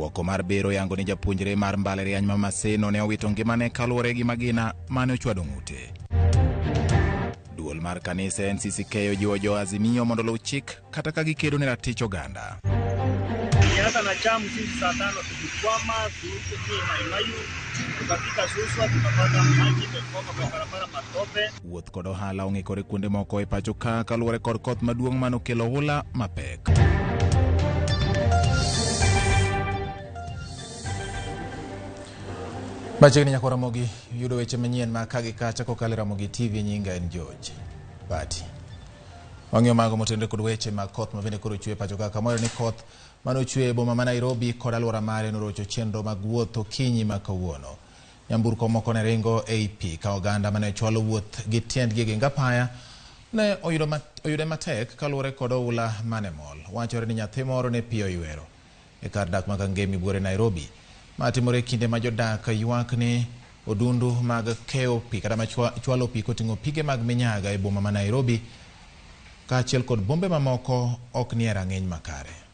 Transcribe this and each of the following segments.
Duoko mar bero yango ni japuonjre mar mbalariany ma Maseno ne owito ngimane kaluwore gi magina mane ochwado ng'ute. Duol mar kanisa NCCK ojiwo jo Azimio mondo luw chik kata ka gikedo ne ratich oganda. Hata na jamu sisi saa 5 tukikwama kuhusu Mayu tukafika Suswa tukapata maji imetoka kwa barabara matope. Wuoth kod ohala ong'ikore kuonde moko e pacho ka kaluwore kod koth maduong' manokelo hula mapek. Machiegni nyako Ramogi yudo weche manyien ma kagi kacha kokalo Ramogi TV. Nyinga en George Bati. Wang'eyo mago motende kod weche mag koth mabende koro chwe pacho ka kamoro ni koth manochwe boma ma Nairobi kod alwora mare norocho chenro mag wuoth okinyi ma kawuono. Nyamburko moko ne ringo ei pi ka oganda mane chwalo wuoth gi tiendgi gi ngapaya ne oyude matek kaluwore kod oula mane mol. Wachore ni nyathi moro ne pi oywero e kar dak ma Kangemi buore Nairobi. Matimore kinde ma jodak ywak ni odundu mag keyo pi kata ma chwalo pi koting'o pige mag minyaga e boma ma Nairobi kaachiel kod bombe mamoko ok ni e rang'iny makare.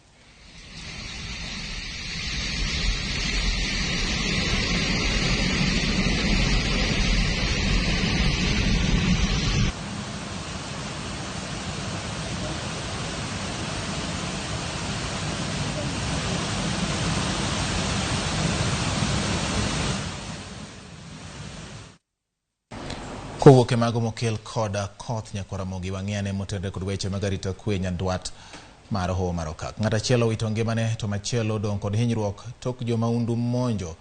Kowuok e mago mokel koda koth nyako Ramogi wang'iyane motende kod weche mag arita kwe nyandwat mar Hoho mar Okak. Ng'at achiel owito ngimane to machielo dong' kod hinyruok tok jo maundu monjo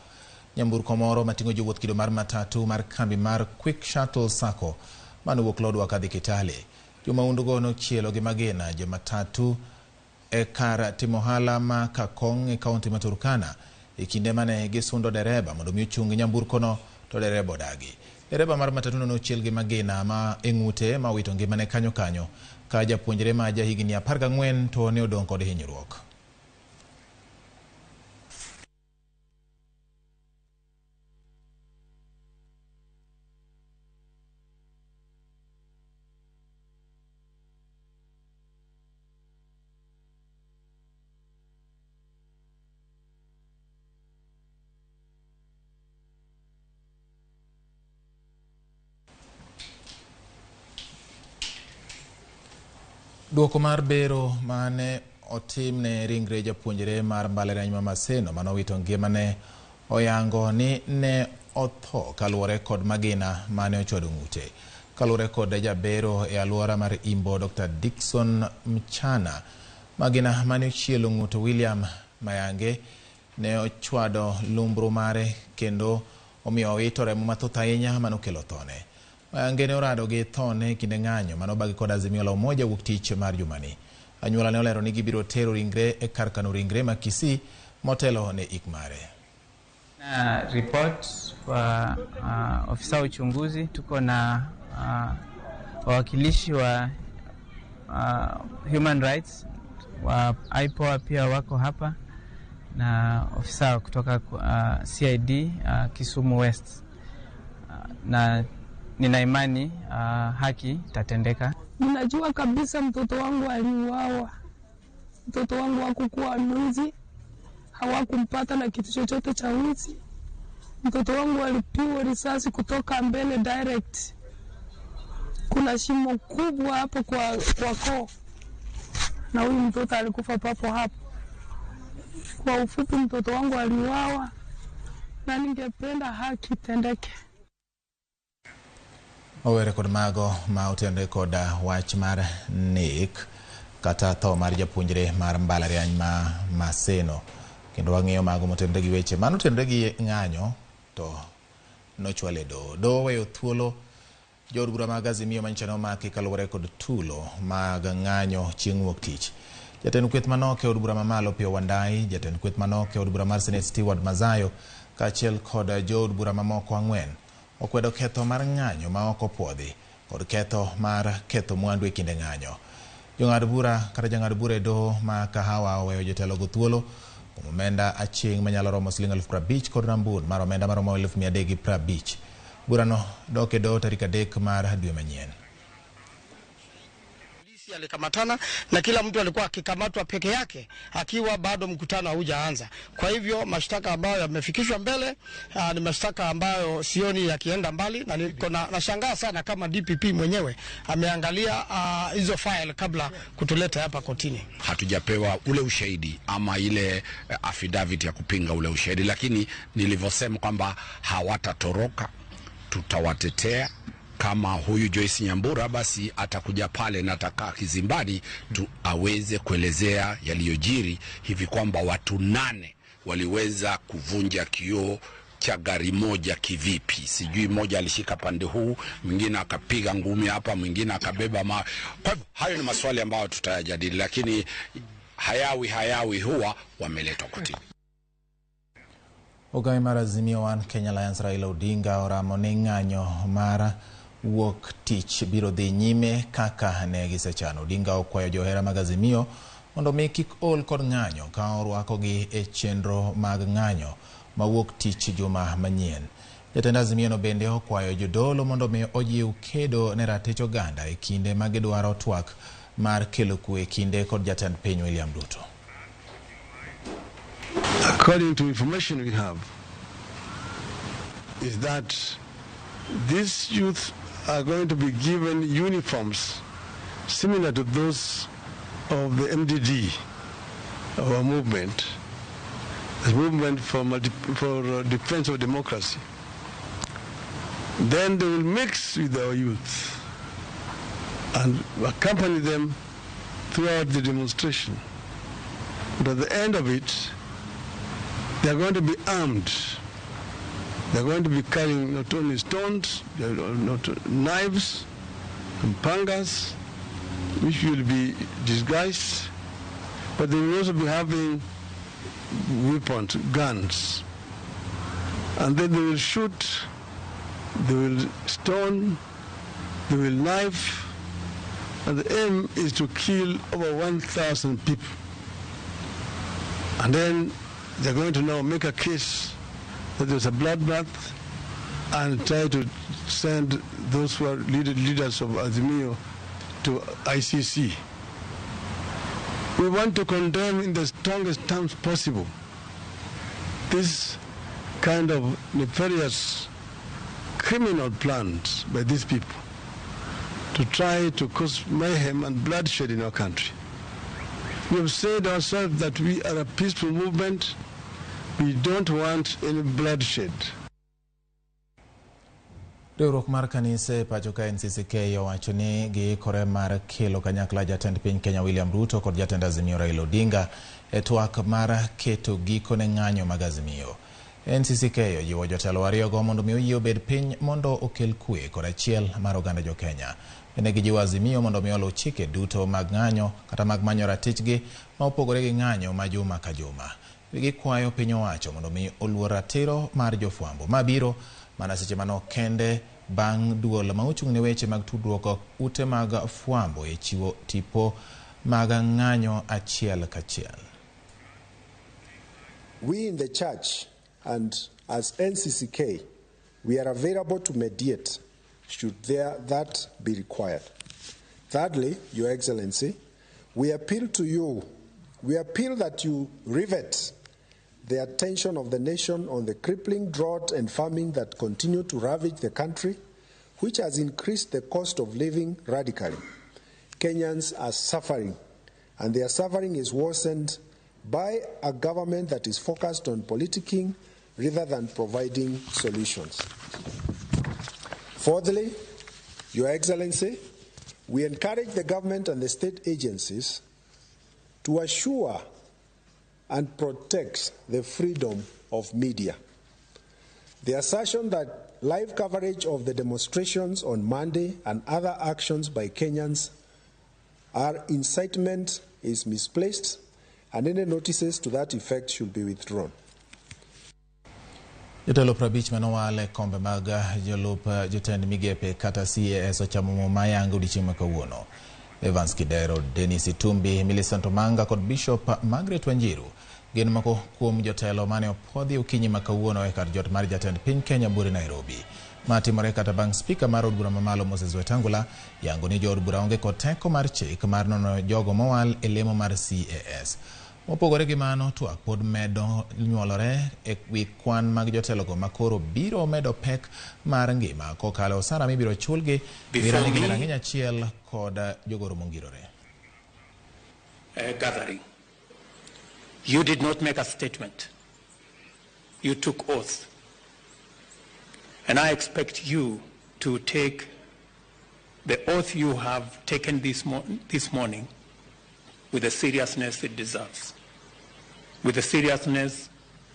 nyamburko moro mating'o jowuoth kido mar matatu mar kambi mar Quick Shuttle Sacco manowuok Lodwar kadhi Kitale. Jo maundu go nochielo gi magina jo matatu e kar timo ohala ma Kakong e kaunti ma Turkana e kinde mane gisundo dereba mondo mi ochung nyamburko no to dereba odagi. Dereba mar matatu no chiel gi magina ma eng'ute ma wito ngimane kanyo ka japuonjre ma ja higni 14 to ne odong' kod hinyruok. Duoko mar bero mane otimne ringre japuonjre mar mbalariany ma Maseno manowito ngimane oyango ni ne otho kaluwore kod magina mane ochwado ng'ute. Kaluwore kod jabero e alwora mar Imbo Dr. Dickson Mchana, magina mane ochielo ng'ut William Mayange ne ochwado lumbru mare kendo omiyo owito remo mathoth ahinya manokelo thone. Mayange ne orado gi thone kinde ng'anyo manobagi kod Azimio la Umoja wuok tich mar jumani. Anyuola ne olero ni gibiro tero ringre e kar kano ringre ma Kisii motelo ne ik mare. Report wa ofisa wa uchunguzi, tuko na wawakilishi wa human rights wa IPOA pia wako hapa na ofisa kutoka CID Kisumu West, na nina imani haki tatendeka. Ninajua kabisa mtoto wangu aliuawa. Mtoto wangu hakukuwa mwizi, hawakumpata na kitu chochote cha wizi. Mtoto wangu alipigwa risasi kutoka mbele direct. Kuna shimo kubwa hapo kwa koo, na huyu mtoto alikufa papo hapo. Kwa ufupi, mtoto wangu aliuawa na ningependa haki tendeke. Owere kod mago ma otende kod wach mar nek kata tho mar japuonjre mar mbalariany ma Maseno. Kendo wang'eyo mago motende gi weche manotende gi ng'anyo to nochwale do weyo thuolo jod bura mag Azimio manyichano maki kaluwore kod tulo mag ng'anyo chieng' wuok tich. Jatend kweth manok e od bura mamalo Pio Wandai, jatend kweth manok e od bura mar Senate Stewart Mazayo kaachiel kod jod bura mamoko 4 okwedo ketho mar ng'anyo ma oko puodhi kod ketho mar ketho mwandu e kinde ng'anyo. Jong'ad bura kata jang'ad bura e doho ma Kahawa oweyo jotelo go thuolo kuom omenda achieng' manyalo romo Sh50,000 kod rambun mar omenda maromo Sh350,000. Burano dok e doho tarik 3 mar dwe manyien. polisi alikamatana na kila mtu alikuwa akikamatwa peke yake akiwa bado mkutano haujaanza. Kwa hivyo mashtaka ambayo yamefikishwa mbele ni mashtaka ambayo sioni yakienda mbali, na niko nashangaa sana kama DPP mwenyewe ameangalia hizo file kabla kutuleta hapa kotini. Hatujapewa ule ushahidi ama ile affidavit ya kupinga ule ushahidi, lakini nilivyosema kwamba hawatatoroka, tutawatetea. Kama huyu Joyce Nyambura basi atakuja pale na atakaa kizimbani aweze kuelezea yaliyojiri, hivi kwamba watu 8 waliweza kuvunja kioo cha gari moja kivipi. Sijui mmoja alishika pande huu, mwingine akapiga ngumi hapa, mwingine akabeba Kwa hivyo hayo ni maswali ambayo tutayajadili, lakini hayawi huwa wameletwa kotini. Ogai mar Azimio One Kenya Alliance Raila Odinga oramo ni ng'anyo mar wuok tich biro dhi nyime kaka ne gisechano. Odinga okwayo johera mag Azimio mondo mi kik ol kod ng'anyo ka orwakogi e chenro mag ng'anyo ma wuok tich juma manyien. Jatend Azimio no bende okwayo jodolo mondo mi ojiw kedo ne ratich oganda e kinde ma gidwaro twak mar kelo kwe kinde kod jatend piny William Ruto. According to information we have, is that these youth are going to be given uniforms similar to those of the MDD, our movement, the movement for defense of democracy. Then they will mix with our youth and accompany them throughout the demonstration. But at the end of it, they are going to be armed. They are going to be carrying not only stones, not knives and pangas, which will be disguised, but they will also be having weapons, guns. And then they will shoot, they will stone, they will knife, and the aim is to kill over 1,000 people. And then they're going to now make a case that there's a bloodbath and try to send those who are leaders of Azimio to ICC. We want to condemn in the strongest terms possible this kind of nefarious criminal plans by these people to try to cause mayhem and bloodshed in our country. We have said ourselves that we are a peaceful movement. We don't want any bloodshed. Riwruok mar kanise pacho ka NCCK owacho ni giikore mar kelo kanyakla jatend piny Kenya William Ruto kod jatend Azimio Raila Odinga e twak mar keto giko ne ng'anyo mag Azimio. NCCK ojiwo jotelo ariyogo mondo mi oyie obed piny mondo okel kwe kod achiel mar oganda jo Kenya. Bende gijiwo Azimio mondo mi oluw chike duto mag ng'anyo kata mag manyo ratichgi ma opogore gi ng'anyo ma juma ka juma. Gikwayo piny owacho mondo mi oluor ratiro mar jofwambo mabiro mana seche mano kende bang' duol ma ochung' ne weche mag tudruok ute mag fwambo e chiwo tipo mag ng'anyo achiel kachiel. We in the church and as NCCK, we are available to mediate should that be required. Thirdly, Your Excellency, we appeal to you, we appeal that you rivet the attention of the nation on the crippling drought and famine that continue to ravage the country, which has increased the cost of living radically. Kenyans are suffering, and their suffering is worsened by a government that is focused on politicking rather than providing solutions. Fourthly, Your Excellency, we encourage the government and the state agencies to assure and protect the freedom of media. The assertion that live coverage of the demonstrations on Monday and other actions by Kenyans are incitement is misplaced, and any notices to that effect should be withdrawn. Jotelo 50 manowale kombe mag jolup jotend migepe kata CAS ochamo mayanga odiochieng' ma kawuono. Evans Kidero, Dennis Itumbi, Millicent Omanga kod Bishop Margaret Wanjiru gin moko kuom jotelo mane opodhi okinyi ma kawuono e kar jot mar jatend piny Kenya buri Nairobi. matimore kata bang' spika mar od bura mamalo Moses Wetangula yango ni jood bura onge kod teko mar chik mar nono jogo mowal e lemo mar CAS. Mopogore gi mano, twak pod medo nyuolore e wi kwan mag jotelogo makoro biro medo pek mar ngima kokalo osara mibiro chulgi wirani gi rang'iny achiel kod jogoro mongirore. Gathering. You did not make a statement. You took oath. And I expect you to take the oath you have taken this morning with the seriousness it deserves, with the seriousness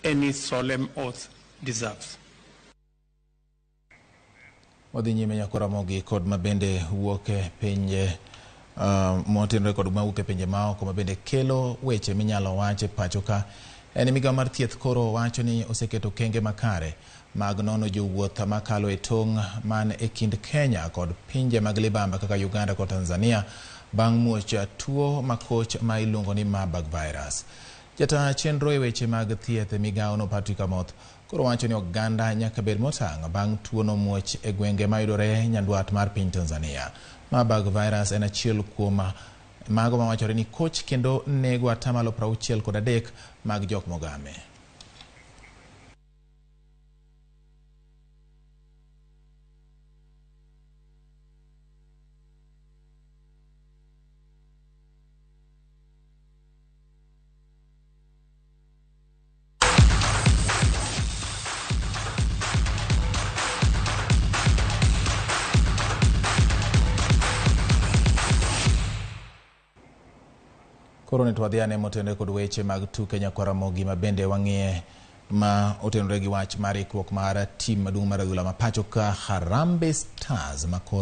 any solemn oath deserves. Odhi nyime nyako Ramogi kod mabende wuoke pinje motenre kod mawuok e pinje maoko mabende kelo weche minyalo wache pachoka. En migawo mar thieth koro wacho ni oseketo kenge makare mag nono jowuoth makalo e tong' man e kind Kenya kod pinje mag libamba kaka Uganda kod Tanzania bang' muoch tuo makoch ma iluongo ni Marburg virus. Jata chenro e weche mag thieth e migawo no Patrick Amoth koro wacho ni oganda nyaka bed motang' bang' tuo no muoch e gwenge mayudore nyandwat mar piny Tanzania. Marburg virus en achiel kuom mago mawachore ni koch kendo nego 63% mag jok mogame. Koro ne twadhiane motenre kod weche mag tuke nyako Ramogi mabende wang'iye ma otenre gi wach mar ikruok mar tim maduong' mar adhula ma pachoka Harambee Stars